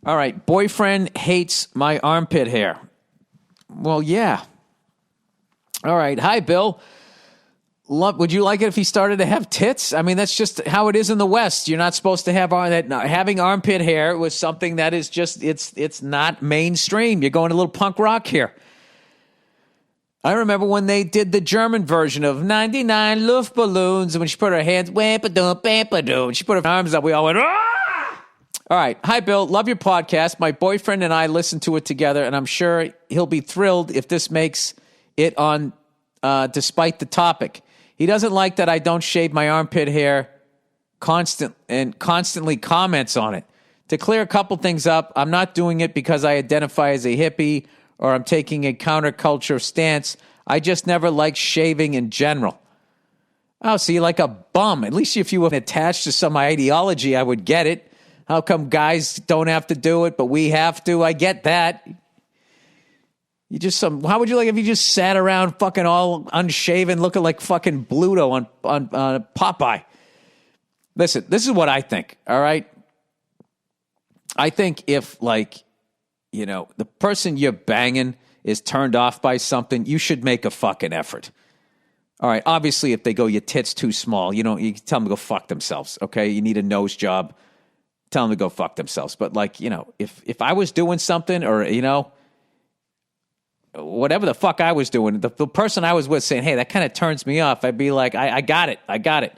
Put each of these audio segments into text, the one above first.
All right, boyfriend hates my armpit hair. Well, yeah. All right, hi, Bill. Would you like it if he started to have tits? I mean, that's just how it is in the West. You're not supposed to have that. Having armpit hair was something that is just, it's not mainstream. You're going a little punk rock here. I remember when they did the German version of 99 Luftballons, and when she put her hands, and she put her arms up, we all went, ah! All right. Hi, Bill. Love your podcast. My boyfriend and I listen to it together, and I'm sure he'll be thrilled if this makes it on, despite the topic. He doesn't like that I don't shave my armpit hair constantly comments on it. To clear a couple things up, I'm not doing it because I identify as a hippie or I'm taking a counterculture stance. I just never liked shaving in general. Oh, so you're like a bum. At least if you were attached to some ideology, I would get it. How come guys don't have to do it, but we have to? I get that. How would you like if you just sat around fucking all unshaven, looking like fucking Bluto on Popeye? Listen, this is what I think, all right? I think if, the person you're banging is turned off by something, you should make a fucking effort. All right, obviously, if they go, your tit's too small, you tell them to go fuck themselves, okay? You need a nose job, tell them to go fuck themselves. But, if I was doing something or, whatever the fuck I was doing, the person I was with saying, hey, that kind of turns me off, I'd be like, I got it.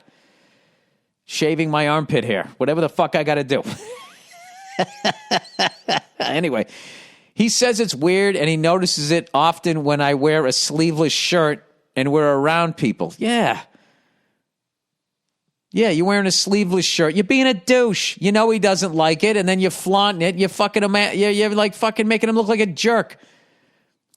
Shaving my armpit hair, whatever the fuck I got to do. Anyway, he says it's weird and he notices it often when I wear a sleeveless shirt and we're around people. Yeah, you're wearing a sleeveless shirt. You're being a douche. You know he doesn't like it, and then you're flaunting it. You're fucking you're like fucking making him look like a jerk.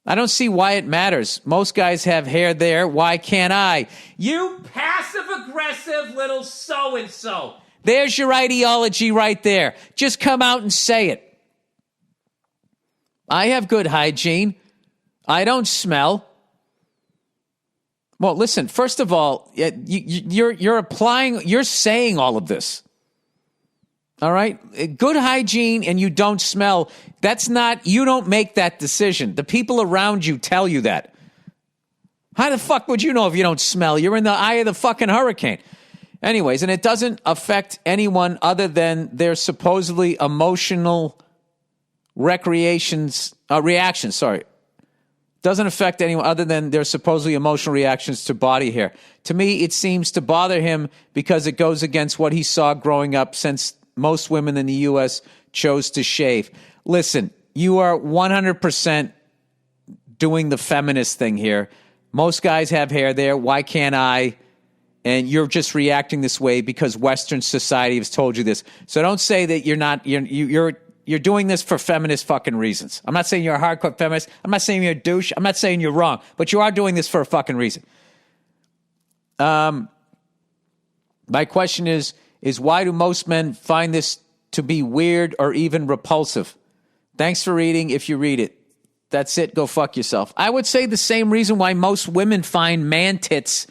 I don't see why it matters. Most guys have hair there. Why can't I? You passive-aggressive little so-and-so. There's your ideology right there. Just come out and say it. I have good hygiene. I don't smell. Well, listen, first of all, you're saying all of this. All right? Good hygiene and you don't smell, you don't make that decision. The people around you tell you that. How the fuck would you know if you don't smell? You're in the eye of the fucking hurricane. Anyways, and it doesn't affect anyone other than their supposedly emotional reactions. Doesn't affect anyone other than their supposedly emotional reactions to body hair. To me, it seems to bother him because it goes against what he saw growing up, since most women in the U.S. chose to shave. Listen, you are 100% doing the feminist thing here. Most guys have hair there. Why can't I? And you're just reacting this way because Western society has told you this. So don't say that you're not. You're doing this for feminist fucking reasons. I'm not saying you're a hardcore feminist. I'm not saying you're a douche. I'm not saying you're wrong. But you are doing this for a fucking reason. My question is why do most men find this to be weird or even repulsive? Thanks for reading. If you read it, that's it. Go fuck yourself. I would say the same reason why most women find man tits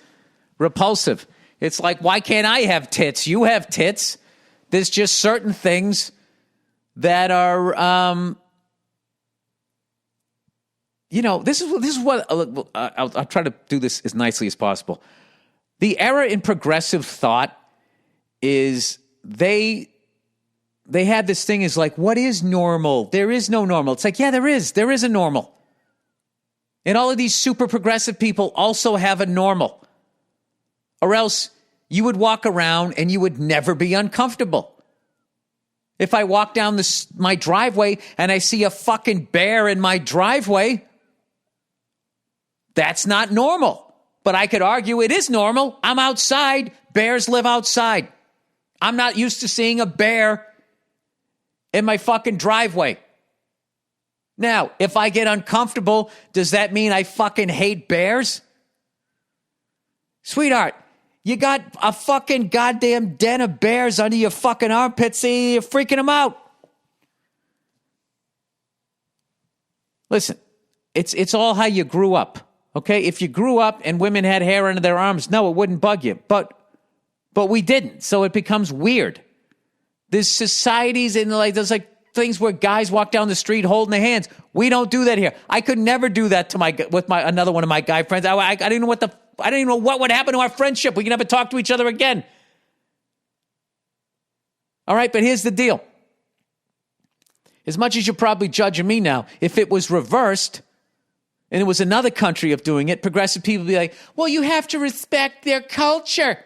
repulsive. It's like, why can't I have tits? You have tits. There's just certain things that are, this is what I'll try to do this as nicely as possible. The error in progressive thought is they had this thing is like, what is normal? There is no normal. It's like, yeah, there is a normal. And all of these super progressive people also have a normal. Or else you would walk around and you would never be uncomfortable. If I walk down my driveway and I see a fucking bear in my driveway, that's not normal. But I could argue it is normal. I'm outside. Bears live outside. I'm not used to seeing a bear in my fucking driveway. Now, if I get uncomfortable, does that mean I fucking hate bears? Sweetheart, you got a fucking goddamn den of bears under your fucking armpits. See, you're freaking them out. Listen, it's all how you grew up, okay? If you grew up and women had hair under their arms, no, it wouldn't bug you. But we didn't, so it becomes weird. There's societies and there's like things where guys walk down the street holding their hands. We don't do that here. I could never do that to another one of my guy friends. I didn't know I didn't even know what would happen to our friendship. We can never talk to each other again. All right, but here's the deal. As much as you're probably judging me now, if it was reversed and it was another country of doing it, progressive people would be like, well, you have to respect their culture.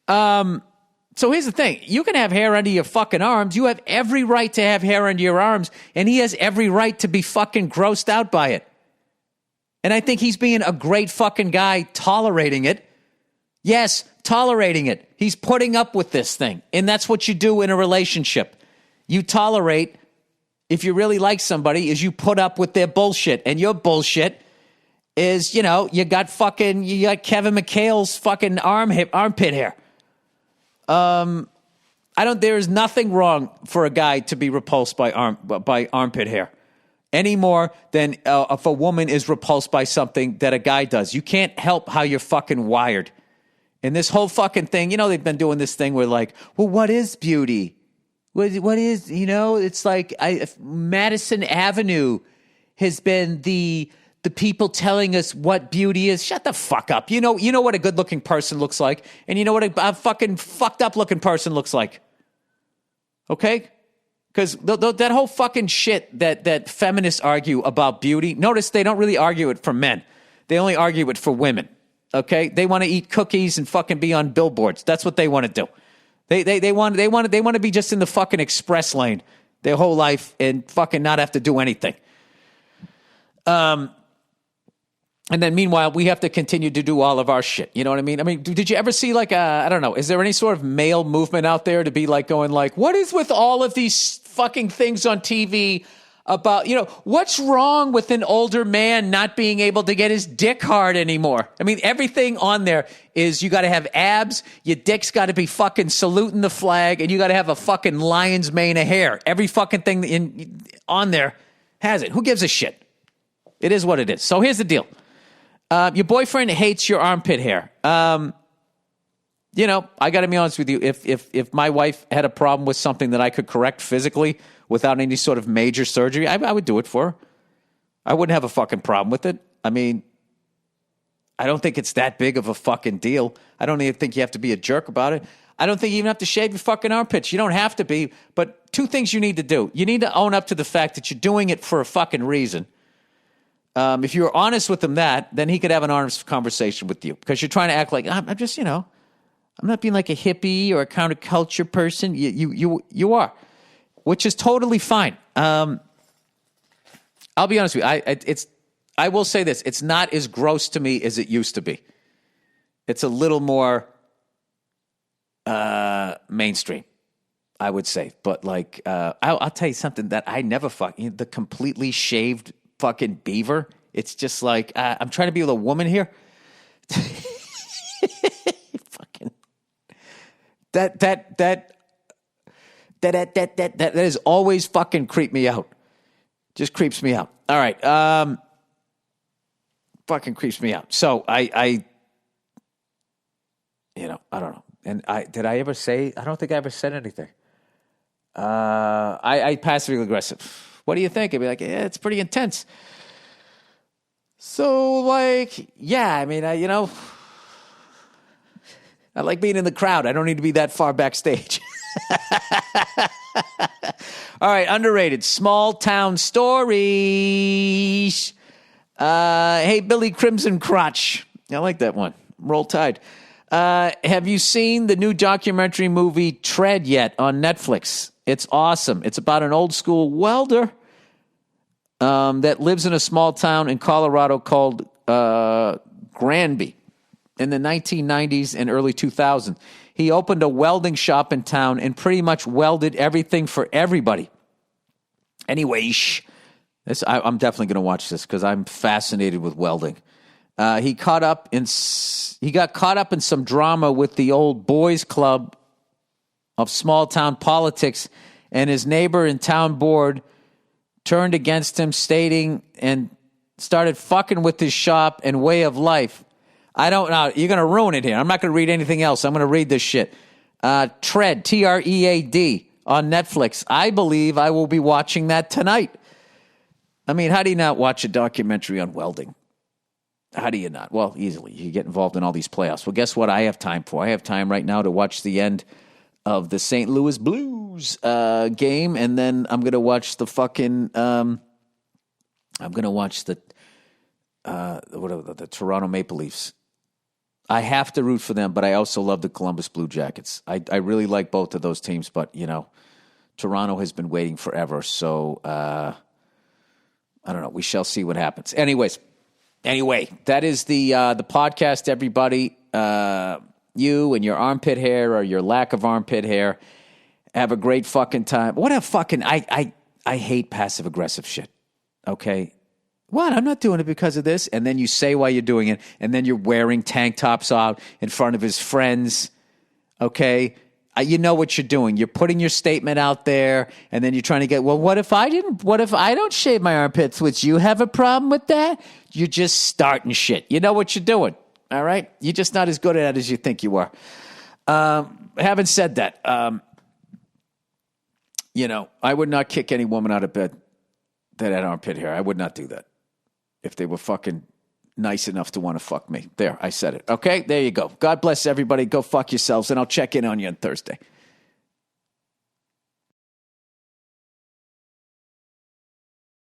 So here's the thing. You can have hair under your fucking arms. You have every right to have hair under your arms, and he has every right to be fucking grossed out by it. And I think he's being a great fucking guy tolerating it. Yes, tolerating it. He's putting up with this thing. And that's what you do in a relationship. You tolerate, if you really like somebody, is you put up with their bullshit. And your bullshit is, you got Kevin McHale's fucking armpit hair. There is nothing wrong for a guy to be repulsed by armpit hair. Any more than if a woman is repulsed by something that a guy does. You can't help how you're fucking wired. And this whole fucking thing, they've been doing this thing where like, well, what is beauty? What is, it's like Madison Avenue has been the people telling us what beauty is. Shut the fuck up. You know what a good looking person looks like. And you know what a fucking fucked up looking person looks like. Okay? Because that whole fucking shit that feminists argue about beauty, notice they don't really argue it for men. They only argue it for women. Okay? They want to eat cookies and fucking be on billboards. That's what they want to do. They want to be just in the fucking express lane their whole life and fucking not have to do anything. And then meanwhile, we have to continue to do all of our shit. You know what I mean? I mean, did you ever see I don't know, is there any sort of male movement out there to be like going like, what is with all of these fucking things on TV about, what's wrong with an older man not being able to get his dick hard anymore? I mean, everything on there is you got to have abs, your dick's got to be fucking saluting the flag, and you got to have a fucking lion's mane of hair. Every fucking thing on there has it. Who gives a shit? It is what it is. So here's the deal. Your boyfriend hates your armpit hair. I got to be honest with you. If my wife had a problem with something that I could correct physically without any sort of major surgery, I would do it for her. I wouldn't have a fucking problem with it. I mean, I don't think it's that big of a fucking deal. I don't even think you have to be a jerk about it. I don't think you even have to shave your fucking armpits. You don't have to be. But two things you need to do. You need to own up to the fact that you're doing it for a fucking reason. If you were honest with him then he could have an honest conversation with you because you're trying to act like I'm just, I'm not being like a hippie or a counterculture person. You are, which is totally fine. I'll be honest with you. I will say this. It's not as gross to me as it used to be. It's a little more mainstream, I would say. But I'll tell you something that I never the completely shaved fucking beaver. It's just like I'm trying to be with a woman here. Fucking that has always fucking creeped me out. Just creeps me out. All right, fucking creeps me out. So I don't know. And did I ever say? I don't think I ever said anything. I passively aggressive. What do you think? I'd be like, yeah, it's pretty intense. So, yeah, I mean, I like being in the crowd. I don't need to be that far backstage. All right, underrated. Small town stories. Hey, Billy Crimson Crotch. I like that one. Roll Tide. Have you seen the new documentary movie Tread yet on Netflix? It's awesome. It's about an old school welder that lives in a small town in Colorado called Granby in the 1990s and early 2000s. He opened a welding shop in town and pretty much welded everything for everybody. Anyway, I'm definitely going to watch this because I'm fascinated with welding. He got caught up in some drama with the old boys club of small town politics, and his neighbor and town board turned against him, stating and started fucking with his shop and way of life. I don't know. You're going to ruin it here. I'm not going to read anything else. I'm going to read this shit. Tread, Tread, on Netflix. I believe I will be watching that tonight. I mean, how do you not watch a documentary on welding? How do you not? Well, easily. You get involved in all these playoffs. Well, guess what I have time for? I have time right now to watch the end of the St. Louis Blues game, and then I'm going to watch the fucking I'm going to watch the Toronto Maple Leafs. I have to root for them, but I also love the Columbus Blue Jackets. I really like both of those teams, but, Toronto has been waiting forever, so I don't know. We shall see what happens. Anyway, that is the podcast, everybody. You and your armpit hair or your lack of armpit hair, have a great fucking time. What a fucking... I hate passive-aggressive shit, okay? What? I'm not doing it because of this. And then you say why you're doing it, and then you're wearing tank tops out in front of his friends, okay? You know what you're doing. You're putting your statement out there, and then you're trying to get, well, what if I don't shave my armpits? Would you have a problem with that? You're just starting shit. You know what you're doing, all right? You're just not as good at it as you think you are. Having said that, I would not kick any woman out of bed that had armpit hair. I would not do that if they were fucking nice enough to want to fuck me. There, I said it. Okay, there you go. God bless everybody. Go fuck yourselves, and I'll check in on you on Thursday.